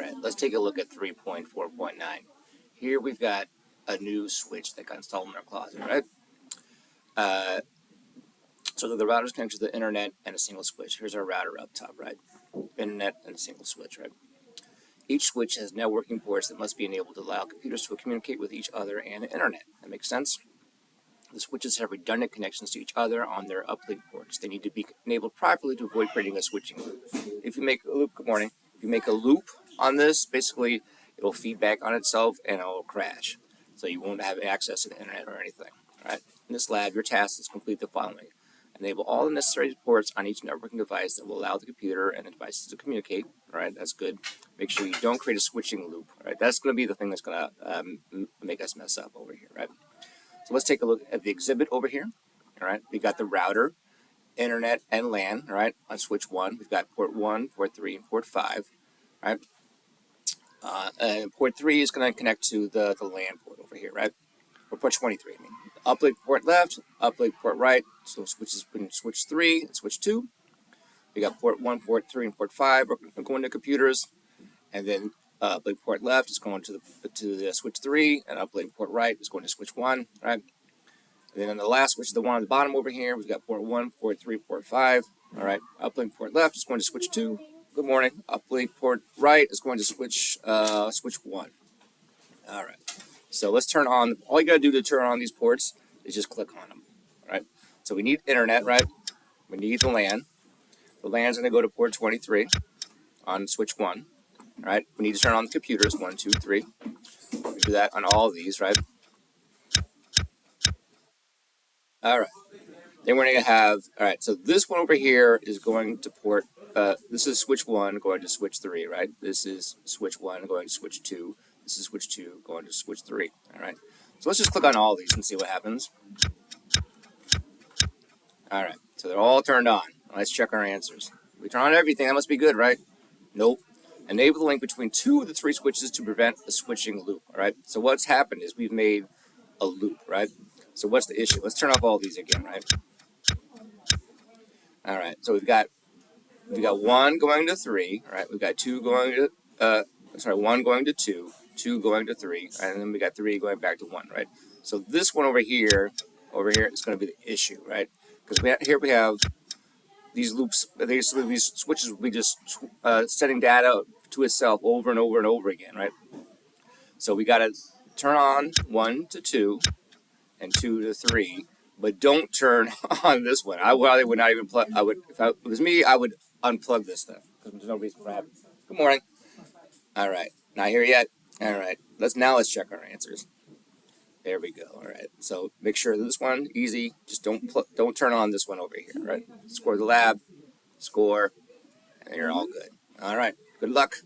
right, let's take a look at 3.4.9. Here we've got a new switch that got installed in our closet, right? So the router's connected to the internet and a single switch. Here's our router up top, right? Internet and a single switch, right? Each switch has networking ports that must be enabled to allow computers to communicate with each other and the internet. That makes sense? The switches have redundant connections to each other on their uplink ports. They need to be enabled properly to avoid creating a switching loop. If you make a loop, good morning. If you make a loop on this, basically it'll feed back on itself and it'll crash. So you won't have access to the internet or anything. All right? In this lab, your task is to complete the following. Enable all the necessary ports on each networking device that will allow the computer and the devices to communicate. All right, that's good. Make sure you don't create a switching loop. All right, that's going to be the thing that's going to make us mess up over here. Right. So let's take a look at the exhibit over here. All right, we got the router, internet, and LAN. All right, on switch 1, we've got port 1, port 3, and port 5. All right, and port 3 is going to connect to the LAN port over here. Right. Or port 23, I mean. Uplink port left, uplink port right, so switches between switch 3 and switch 2. We got port 1, port 3, and port 5 are going to computers, and then uplink port left is going to the switch 3, and uplink port right is going to switch 1, right? And then on the last switch, the one on the bottom over here, we've got port 1, port 3, port 5, all right? Uplink port left is going to switch 2. Good morning. Uplink port right is going to switch 1. All right. So let's turn on, all you got to do to turn on these ports is just click on them, right? So we need internet, right? We need the LAN. The LAN is going to go to port 23 on switch 1, right? We need to turn on the computers, 1, 2, 3. We do that on all of these, right? All right. Then we're going to have, all right, so this one over here is going to port, this is switch 1 going to switch 3, right? This is switch 1 going to switch 2. This is switch 2 going to switch 3, all right? So let's just click on all these and see what happens. All right, so they're all turned on. Let's check our answers. We turn on everything, that must be good, right? Nope. Enable the link between 2 of the 3 switches to prevent a switching loop, all right? So what's happened is we've made a loop, right? So what's the issue? Let's turn off all these again, right? All right, so we've got 1 going to 3, right? We've got 2 going to, 1 going to 2, 2 going to 3, right? And then we got 3 going back to 1, right? So this one over here is going to be the issue, right? Because here we have these loops, these switches will be just sending data to itself over and over and over again, right? So we got to turn on 1 to 2 and 2 to 3, but don't turn on this one. I would not even plug. If it was me, I would unplug this thing because there's no reason for having it. Good morning. All right, not here yet. All right, let's check our answers. There we go. All right. So make sure this one easy. Just don't turn on this one over here. Right. Score the lab. Score, and you're all good. All right. Good luck.